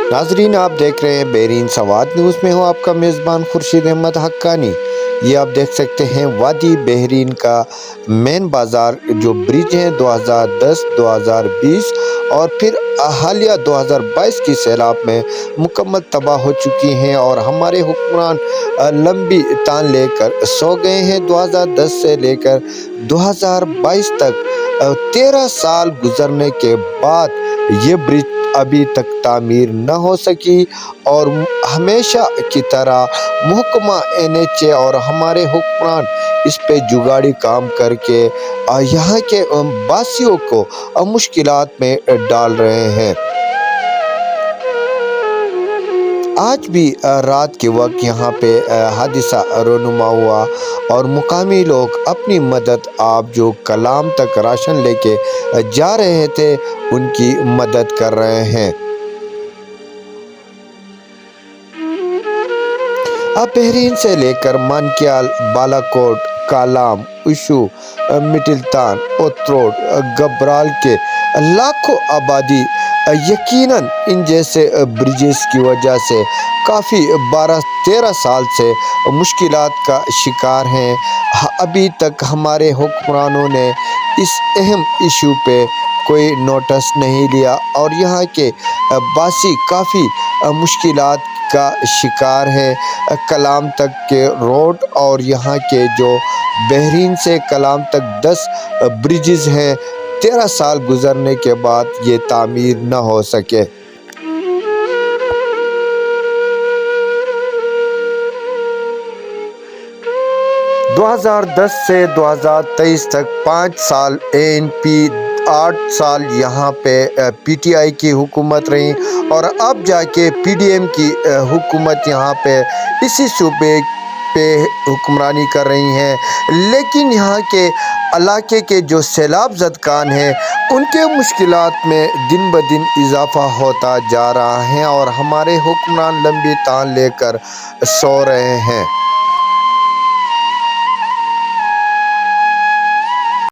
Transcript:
नाजरीन, आप देख रहे हैं बेहरीन सवात न्यूज़ में हूँ आपका मेज़बान खुर्शीद अहमद हक्कानी। ये आप देख सकते हैं वादी बेहरीन का मेन बाज़ार जो ब्रिज है 2010, 2020 और फिर हालिया 2022 की सैलाब में मुकम्मल तबाह हो चुकी हैं और हमारे हुक्मरान लंबी तान लेकर सो गए हैं। 2010 से लेकर 2022 तक 13 साल गुजरने के बाद ये ब्रिज अभी तक तामीर न हो सकी और हमेशा की तरह महकमा NHA और हमारे हुक्मरान इस पे जुगाड़ी काम करके यहाँ के वासियों को मुश्किलात में डाल रहे हैं। आज भी रात के वक्त यहाँ पे हादसा रोनुमा हुआ और मुकामी लोग अपनी मदद आप जो कलाम तक राशन लेके जा रहे थे उनकी मदद कर रहे हैं। अब बहरीन से लेकर मानकियाल, बालाकोट, कालाम, उशू, मिटिलतान, ओत्रोड, गब्राल के लाखों आबादी यकीनन इन जैसे ब्रिजेस की वजह से काफ़ी 12-13 साल से मुश्किलात का शिकार हैं। अभी तक हमारे हुक्मरानों ने इस अहम इशू पे कोई नोटिस नहीं लिया और यहाँ के बासी काफ़ी मुश्किलात का शिकार है। कलाम तक के रोड और यहाँ के जो बहरीन से कलाम तक 10 ब्रिजेस हैं, 13 साल गुजरने के बाद ये तामीर न हो सके। दो 2010 से 2023 तक 5 साल ANP, 8 साल यहाँ पे PTI की हुकूमत रही और अब जाके PDM की हुकूमत यहाँ पे इसी सूबे पे हुक्मरानी कर रही हैं। लेकिन यहाँ के इलाके के जो सैलाब ज़दगान हैं उनके मुश्किलात में दिन ब दिन इजाफ़ा होता जा रहा है और हमारे हुक्मरान लंबी तान लेकर सो रहे हैं।